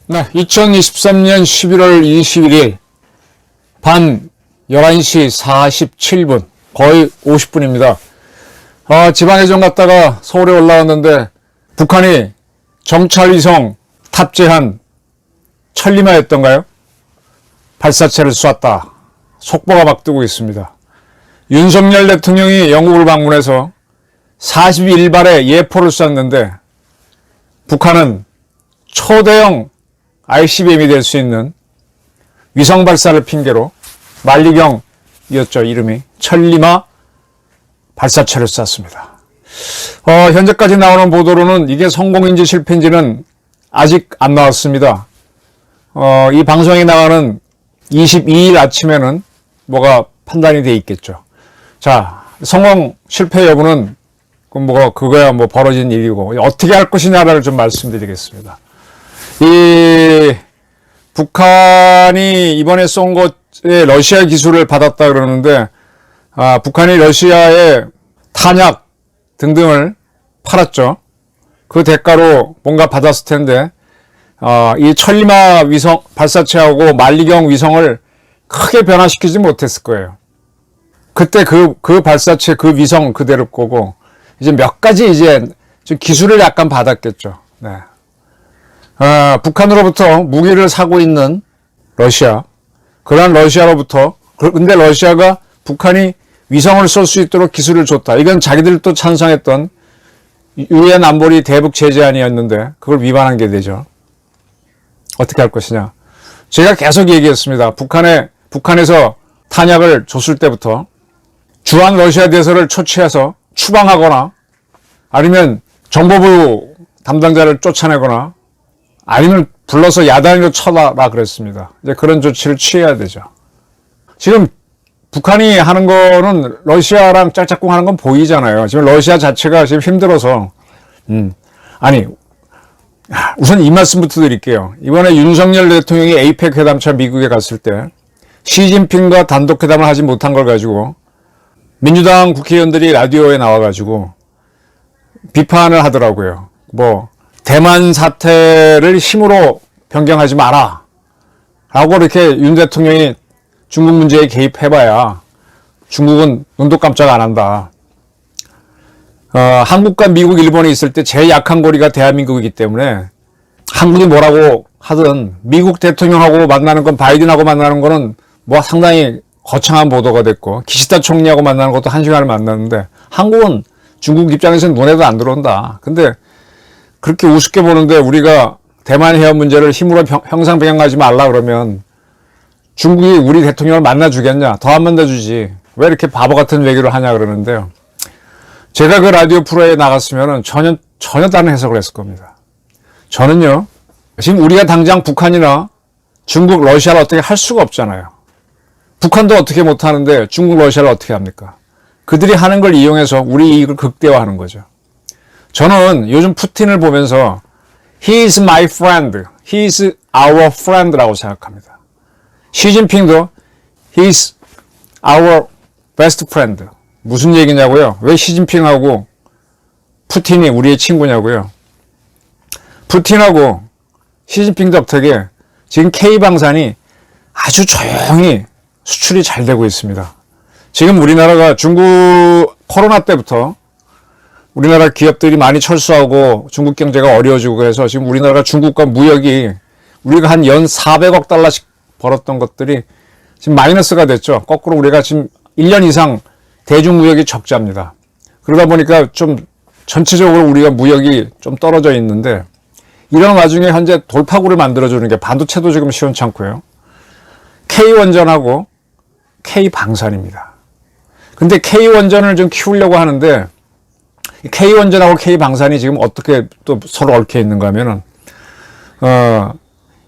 네, 2023년 11월 21일 밤 11시 47분, 거의 50분입니다. 지방해전 갔다가 서울에 올라왔는데 북한이 정찰위성 탑재한 천리마였던가요? 발사체를 쐈다. 속보가 막 뜨고 있습니다. 윤석열 대통령이 영국을 방문해서 41발의 예포를 쐈는데 북한은 초대형 ICBM이 될 수 있는 위성 발사를 핑계로 만리경이었죠. 이름이 천리마 발사체를 쐈습니다. 현재까지 나오는 보도로는 이게 성공인지 실패인지는 아직 안 나왔습니다. 이 방송이 나가는 22일 아침에는 뭐가 판단이 돼 있겠죠. 자, 성공 실패 여부는 그거야 뭐 벌어진 일이고 어떻게 할 것이냐를 좀 말씀드리겠습니다. 이 북한이 이번에 쏜 것에 러시아 기술을 받았다 그러는데 북한이 러시아에 탄약 등등을 팔았죠. 그 대가로 뭔가 받았을 텐데 이 천리마 위성 발사체하고 만리경 위성을 크게 변화시키지 못했을 거예요. 그때 그 발사체 그 위성 그대로 거고 이제 몇 가지 이제 좀 기술을 약간 받았겠죠. 네. 북한으로부터 무기를 사고 있는 러시아, 그러한 러시아로부터, 근데 러시아가 북한이 위성을 쏠 수 있도록 기술을 줬다. 이건 자기들도 찬성했던 유엔 안보리 대북 제재안이었는데 그걸 위반한 게 되죠. 어떻게 할 것이냐. 제가 계속 얘기했습니다. 북한에서 탄약을 줬을 때부터 주한 러시아 대사를 초치해서 추방하거나 아니면 정보부 담당자를 쫓아내거나 아니면 불러서 야단으로 쳐라 그랬습니다. 이제 그런 조치를 취해야 되죠. 지금 북한이 하는 거는 러시아랑 짝짝꿍 하는 건 보이잖아요. 지금 러시아 자체가 지금 힘들어서 아니 우선 이 말씀부터 드릴게요. 이번에 윤석열 대통령이 에이펙 회담차 미국에 갔을 때 시진핑과 단독 회담을 하지 못한 걸 가지고 민주당 국회의원들이 라디오에 나와가지고 비판을 하더라고요. 대만 사태를 힘으로 변경하지 마라 라고 이렇게 윤 대통령이 중국 문제에 개입해봐야 중국은 눈도 깜짝 안 한다. 한국과 미국, 일본이 있을 때 제일 약한 고리가 대한민국이기 때문에 한국이 뭐라고 하든 미국 대통령하고 만나는 건 바이든하고 만나는 거는 뭐 상당히 거창한 보도가 됐고 기시다 총리하고 만나는 것도 1시간을 만났는데 한국은 중국 입장에서는 눈에도 안 들어온다. 근데 그렇게 우습게 보는데 우리가 대만 해협 문제를 힘으로 형상 변경하지 말라 그러면 중국이 우리 대통령을 만나주겠냐? 더 안 만나주지. 왜 이렇게 바보 같은 외교를 하냐 그러는데요. 제가 그 라디오 프로에 나갔으면 전혀 다른 해석을 했을 겁니다. 저는요, 지금 우리가 당장 북한이나 중국, 러시아를 어떻게 할 수가 없잖아요. 북한도 어떻게 못하는데 중국, 러시아를 어떻게 합니까? 그들이 하는 걸 이용해서 우리 이익을 극대화하는 거죠. 저는 요즘 푸틴을 보면서 He is my friend, He is our friend라고 생각합니다. 시진핑도 He is our best friend. 무슨 얘기냐고요? 왜 시진핑하고 푸틴이 우리의 친구냐고요? 푸틴하고 시진핑 덕택에 지금 K방산이 아주 조용히 수출이 잘 되고 있습니다. 지금 우리나라가 중국 코로나 때부터 우리나라 기업들이 많이 철수하고 중국 경제가 어려워지고 그래서 지금 우리나라가 중국과 무역이 우리가 한 연 400억 달러씩 벌었던 것들이 지금 마이너스가 됐죠. 거꾸로 우리가 지금 1년 이상 대중무역이 적자입니다. 그러다 보니까 좀 전체적으로 우리가 무역이 좀 떨어져 있는데 이런 와중에 현재 돌파구를 만들어주는 게 반도체도 지금 시원찮고요. K원전하고 K방산입니다. 근데 K원전을 좀 키우려고 하는데 K원전하고 K방산이 지금 어떻게 또 서로 얽혀 있는가 하면은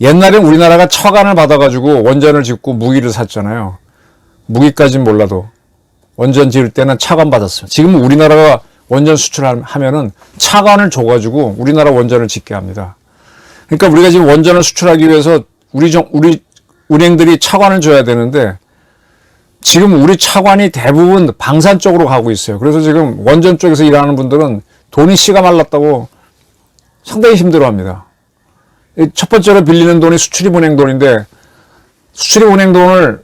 옛날엔 우리나라가 처간을 받아가지고 원전을 짓고 무기를 샀잖아요. 무기까지는 몰라도 원전 지을 때는 차관 받았어요. 지금 우리나라가 원전 수출하면은 차관을 줘가지고 우리나라 원전을 짓게 합니다. 그러니까 우리가 지금 원전을 수출하기 위해서 우리 은행들이 차관을 줘야 되는데 지금 우리 차관이 대부분 방산 쪽으로 가고 있어요. 그래서 지금 원전 쪽에서 일하는 분들은 돈이 씨가 말랐다고 상당히 힘들어합니다. 첫 번째로 빌리는 돈이 수출입은행 돈인데 수출입은행 돈을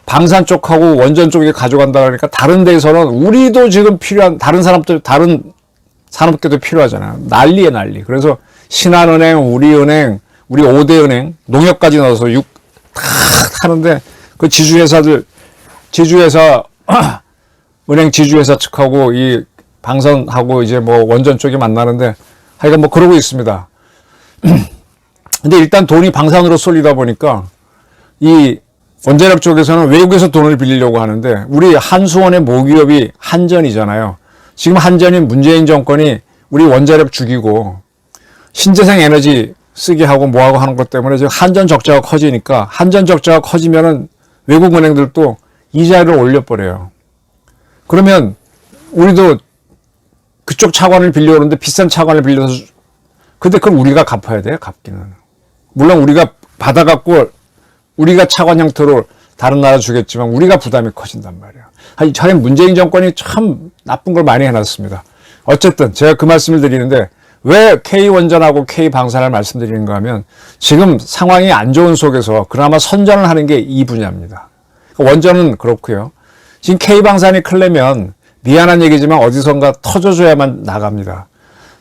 방산 쪽하고 원전 쪽에 가져간다 그러니까 다른 데에서는 우리도 지금 필요한 다른 사람들 다른 산업계도 필요하잖아요. 난리에 난리. 그래서 신한은행, 우리은행, 우리 5대 은행, 농협까지 넣어서 6 다 하는데 그 지주회사들 지주회사 은행 지주회사 측하고 이 방산하고 이제 뭐 원전 쪽이 만나는데 하여간 뭐 그러고 있습니다. 근데 일단 돈이 방산으로 쏠리다 보니까 이 원자력 쪽에서는 외국에서 돈을 빌리려고 하는데 우리 한수원의 모기업이 한전이잖아요. 지금 한전이 문재인 정권이 우리 원자력 죽이고 신재생 에너지 쓰게 하고 뭐하고 하는 것 때문에 지금 한전 적자가 커지니까 한전 적자가 커지면은 외국 은행들도 이자를 올려버려요. 그러면 우리도 그쪽 차관을 빌려오는데 비싼 차관을 빌려서 근데 그걸 우리가 갚아야 돼요. 갚기는. 물론 우리가 받아갖고 우리가 차관 형태로 다른 나라 주겠지만 우리가 부담이 커진단 말이에요. 하여튼 문재인 정권이 참 나쁜 걸 많이 해놨습니다. 어쨌든 제가 그 말씀을 드리는데 왜 K원전하고 K방산을 말씀드리는가 하면 지금 상황이 안 좋은 속에서 그나마 선전을 하는 게 이 분야입니다. 원전은 그렇고요. 지금 K방산이 크려면 미안한 얘기지만 어디선가 터져줘야만 나갑니다.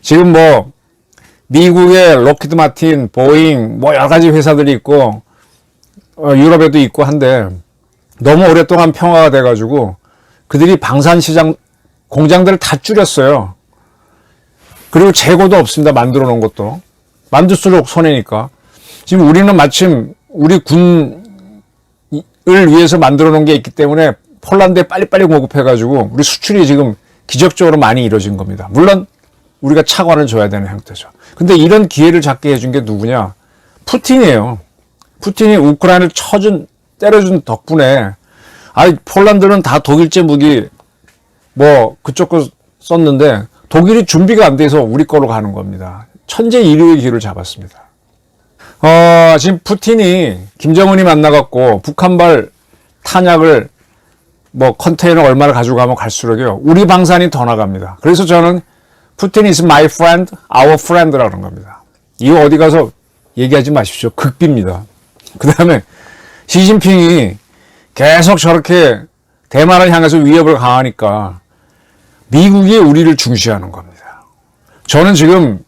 지금 뭐 미국의 로키드 마틴, 보잉 뭐 여러 가지 회사들이 있고 유럽에도 있고 한데 너무 오랫동안 평화가 돼가지고 그들이 방산 시장 공장들을 다 줄였어요. 그리고 재고도 없습니다. 만들어 놓은 것도. 만들수록 손해니까. 지금 우리는 마침 우리 군을 위해서 만들어 놓은 게 있기 때문에 폴란드에 빨리빨리 공급해가지고 우리 수출이 지금 기적적으로 많이 이루어진 겁니다. 물론 우리가 차관을 줘야 되는 형태죠. 근데 이런 기회를 잡게 해준 게 누구냐? 푸틴이에요. 푸틴이 우크라이나를 때려준 덕분에 폴란드는 다 독일제 무기 뭐 그쪽 거 썼는데 독일이 준비가 안 돼서 우리 거로 가는 겁니다. 천재 이류의 기회를 잡았습니다. 지금 푸틴이 김정은이 만나갖고 북한발 탄약을 뭐 컨테이너 얼마를 가지고 가면 갈수록요 우리 방산이 더 나갑니다. 그래서 저는 푸틴 is my friend, our friend라고 하는 겁니다. 이거 어디 가서 얘기하지 마십시오. 극비입니다. 그 다음에 시진핑이 계속 저렇게 대만을 향해서 위협을 가하니까 미국이 우리를 중시하는 겁니다. 저는 지금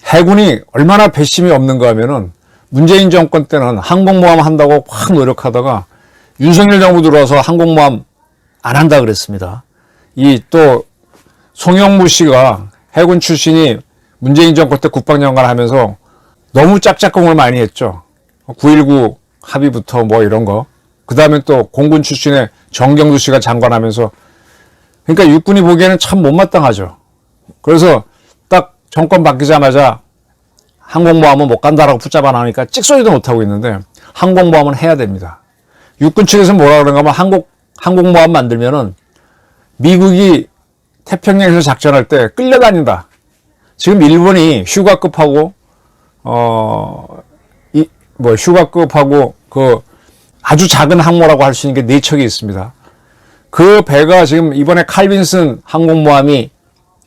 해군이 얼마나 배심이 없는가 하면은 문재인 정권 때는 항공모함 한다고 확 노력하다가 윤석열 정부 들어와서 항공모함 안 한다 그랬습니다. 이 또 송영무 씨가 해군 출신이 문재인 정권 때 국방장관 하면서 너무 짝짝꿍을 많이 했죠. 9.19 합의부터 뭐 이런 거. 그 다음에 또 공군 출신의 정경두 씨가 장관하면서 그러니까 육군이 보기에는 참 못마땅하죠. 그래서 딱 정권 바뀌자마자 항공모함은 못 간다라고 붙잡아 나오니까 찍소리도 못하고 있는데 항공모함은 해야 됩니다. 육군 측에서 뭐라 그런가 하면 항공모함 만들면은 미국이 태평양에서 작전할 때 끌려다닌다. 지금 일본이 휴가급하고 휴가급하고 그 아주 작은 항모라고 할 수 있는 게 4척이 있습니다. 그 배가 지금 이번에 칼빈슨 항공모함이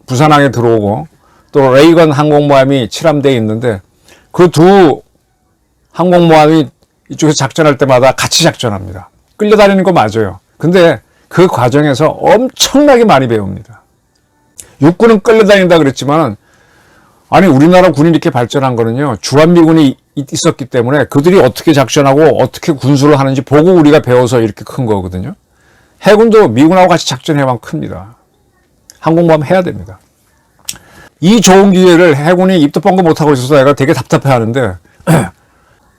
부산항에 들어오고 또 레이건 항공모함이 칠함대에 있는데 그 두 항공모함이 이쪽에서 작전할 때마다 같이 작전합니다. 끌려다니는 거 맞아요. 근데 그 과정에서 엄청나게 많이 배웁니다. 육군은 끌려다닌다 그랬지만 아니 우리나라 군이 이렇게 발전한 거는요. 주한미군이 있었기 때문에 그들이 어떻게 작전하고 어떻게 군수를 하는지 보고 우리가 배워서 이렇게 큰 거거든요. 해군도 미군하고 같이 작전해야만 큽니다. 항공모함 해야 됩니다. 이 좋은 기회를 해군이 입도 뻥긋 못하고 있어서 내가 되게 답답해하는데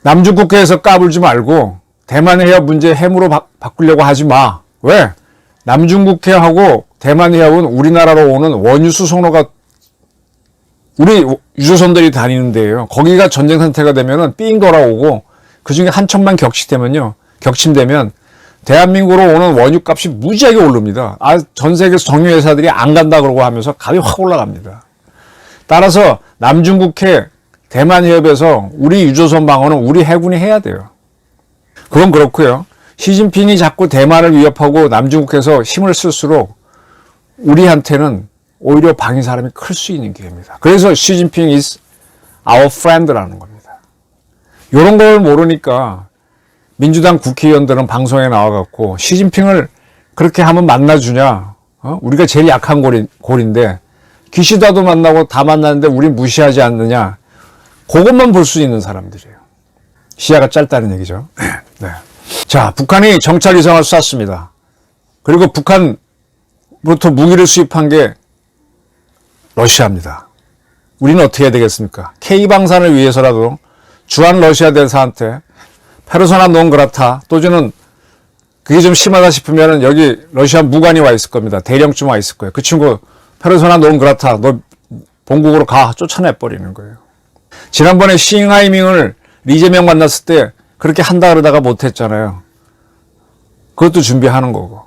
남중국해에서 까불지 말고 대만 해협 문제 해무로 바꾸려고 하지 마. 왜? 남중국해하고 대만 해협은 우리나라로 오는 원유 수송로가 우리 유조선들이 다니는 데예요. 거기가 전쟁 상태가 되면은 삥 돌아오고 그중에 한 척만 격침되면 대한민국으로 오는 원유값이 무지하게 오릅니다. 전 세계에서 정유회사들이 안 간다 그러고 하면서 값이 확 올라갑니다. 따라서 남중국해 대만 해협에서 우리 유조선 방어는 우리 해군이 해야 돼요. 그건 그렇고요. 시진핑이 자꾸 대만을 위협하고 남중국해서 힘을 쓸수록 우리한테는 오히려 방위 사람이 클 수 있는 기회입니다. 그래서 시진핑 is our friend라는 겁니다. 이런 걸 모르니까 민주당 국회의원들은 방송에 나와갖고 시진핑을 그렇게 하면 만나주냐? 우리가 제일 약한 골인데 기시다도 만나고 다 만났는데 우리 무시하지 않느냐? 그것만 볼 수 있는 사람들이에요. 시야가 짧다는 얘기죠. 네. 자, 북한이 정찰 위성을 쐈습니다. 그리고 북한부터 무기를 수입한 게 러시아입니다. 우리는 어떻게 해야 되겠습니까? K방산을 위해서라도 주한 러시아 대사한테 페르소나 논 그라타, 또는 그게 좀 심하다 싶으면 여기 러시아 무관이 와 있을 겁니다. 대령쯤 와 있을 거예요. 그 친구 페르소나 논 그라타, 너 본국으로 가, 쫓아내버리는 거예요. 지난번에 싱하이밍을 리제명 만났을 때 그렇게 한다 그러다가 못했잖아요. 그것도 준비하는 거고.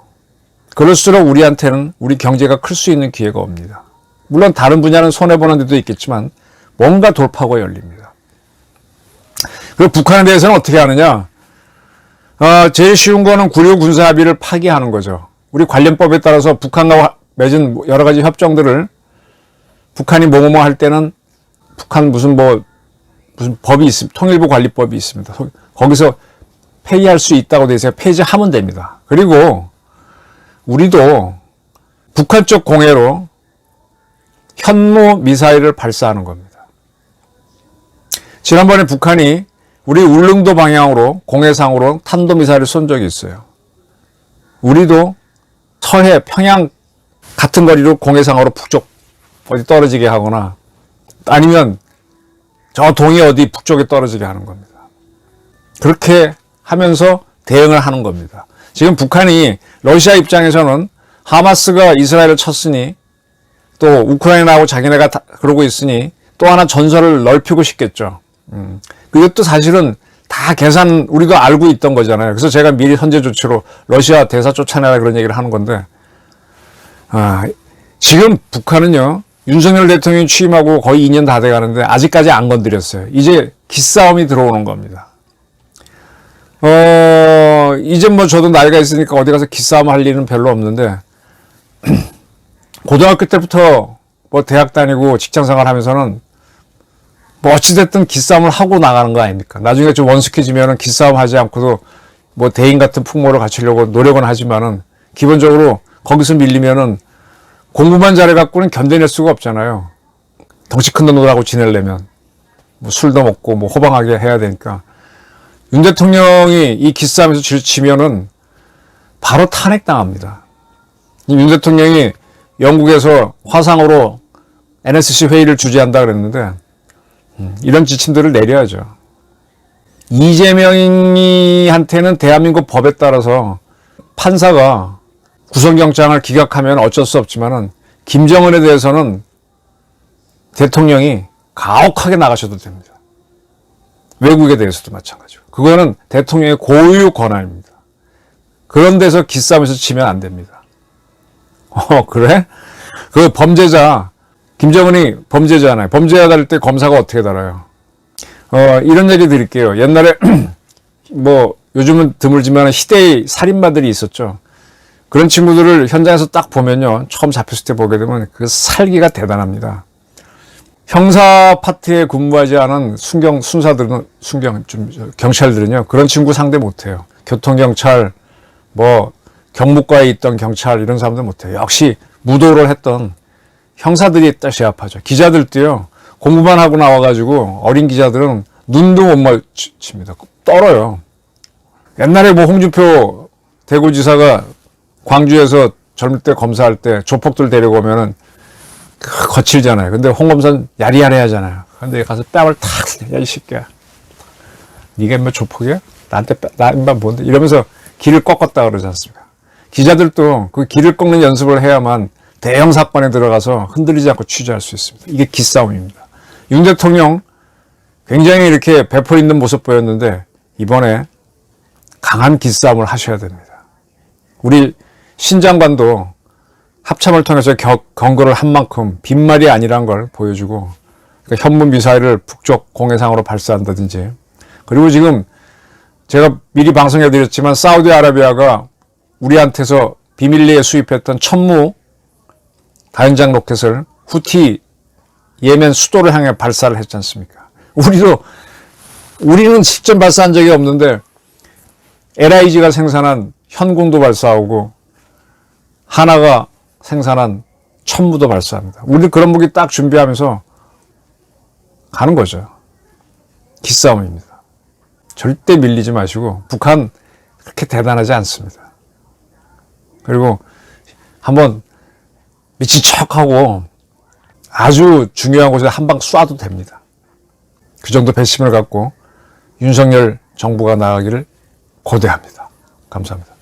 그럴수록 우리한테는 우리 경제가 클 수 있는 기회가 옵니다. 물론 다른 분야는 손해보는 데도 있겠지만 뭔가 돌파구가 열립니다. 그리고 북한에 대해서는 어떻게 하느냐? 제일 쉬운 거는 9.16 군사합의를 파기하는 거죠. 우리 관련법에 따라서 북한과 맺은 여러 가지 협정들을 북한이 뭐뭐 할 때는 북한 무슨 법이 있습니다. 통일부 관리법이 있습니다. 거기서 폐기할 수 있다고 돼 있어요. 폐지하면 됩니다. 그리고 우리도 북한 쪽 공해로 현무 미사일을 발사하는 겁니다. 지난번에 북한이 우리 울릉도 방향으로 공해상으로 탄도미사일을 쏜 적이 있어요. 우리도 서해, 평양 같은 거리로 공해상으로 북쪽 어디 떨어지게 하거나 아니면 저 동해 어디 북쪽에 떨어지게 하는 겁니다. 그렇게 하면서 대응을 하는 겁니다. 지금 북한이 러시아 입장에서는 하마스가 이스라엘을 쳤으니 또 우크라이나하고 자기네가 그러고 있으니 또 하나 전선을 넓히고 싶겠죠. 이것도 사실은 다 계산 우리도 알고 있던 거잖아요. 그래서 제가 미리 선제 조치로 러시아 대사 쫓아내라 그런 얘기를 하는 건데 지금 북한은요. 윤석열 대통령이 취임하고 거의 2년 다 돼가는데 아직까지 안 건드렸어요. 이제 기싸움이 들어오는 겁니다. 이제 뭐 저도 나이가 있으니까 어디 가서 기싸움 할 일은 별로 없는데 고등학교 때부터 뭐 대학 다니고 직장생활 하면서는 뭐 어찌됐든 기싸움을 하고 나가는 거 아닙니까? 나중에 좀 원숙해지면은 기싸움 하지 않고도 뭐 대인 같은 풍모를 갖추려고 노력은 하지만은 기본적으로 거기서 밀리면은 공부만 잘해갖고는 견뎌낼 수가 없잖아요. 덩치 큰 놈들하고 지내려면 뭐 술도 먹고 뭐 호방하게 해야 되니까 윤 대통령이 이 기싸움에서 지면은 바로 탄핵당합니다. 윤 대통령이 영국에서 화상으로 NSC 회의를 주재한다 그랬는데 이런 지침들을 내려야죠. 이재명이한테는 대한민국 법에 따라서 판사가 구속영장을 기각하면 어쩔 수 없지만은 김정은에 대해서는 대통령이 가혹하게 나가셔도 됩니다. 외국에 대해서도 마찬가지고. 그거는 대통령의 고유 권한입니다. 그런 데서 기싸움에서 치면 안 됩니다. 그래? 그 범죄자, 김정은이 범죄자잖아요. 범죄자 다룰 때 검사가 어떻게 달아요? 이런 얘기 드릴게요. 옛날에 뭐 요즘은 드물지만 희대의 살인마들이 있었죠. 그런 친구들을 현장에서 딱 보면요. 처음 잡혔을 때 보게 되면 그 살기가 대단합니다. 형사 파트에 근무하지 않은 경찰들은요. 그런 친구 상대 못해요. 교통경찰, 뭐 경무과에 있던 경찰 이런 사람들 못해요. 역시 무도를 했던 형사들이 제압하죠. 기자들도요. 공부만 하고 나와가지고 어린 기자들은 눈도 못 마주칩니다. 떨어요. 옛날에 뭐 홍준표 대구지사가 광주에서 젊을 때 검사할 때 조폭들 데리고 오면은 거칠잖아요. 근데 홍 검사는 야리야리 하잖아요. 근데 가서 뺨을 탁, 야, 이 새끼야. 니가 인마 조폭이야? 나 인마 뭔데? 이러면서 길을 꺾었다 그러지 않습니까? 기자들도 그 길을 꺾는 연습을 해야만 대형 사건에 들어가서 흔들리지 않고 취재할 수 있습니다. 이게 기싸움입니다. 윤 대통령 굉장히 이렇게 배포 있는 모습 보였는데 이번에 강한 기싸움을 하셔야 됩니다. 우리 신 장관도 합참을 통해서 경고를 한 만큼 빈말이 아니란 걸 보여주고 그러니까 현무 미사일을 북쪽 공해상으로 발사한다든지 그리고 지금 제가 미리 방송해드렸지만 사우디아라비아가 우리한테서 비밀리에 수입했던 천무 다연장 로켓을 후티 예멘 수도를 향해 발사를 했지 않습니까? 우리는 직접 발사한 적이 없는데 LIG가 생산한 현궁도 발사하고 하나가 생산한 천무도 발사합니다. 우리 그런 무기 딱 준비하면서 가는 거죠. 기싸움입니다. 절대 밀리지 마시고 북한 그렇게 대단하지 않습니다. 그리고 한번 미친 척하고 아주 중요한 곳에 한 방 쏴도 됩니다. 그 정도 배심을 갖고 윤석열 정부가 나가기를 고대합니다. 감사합니다.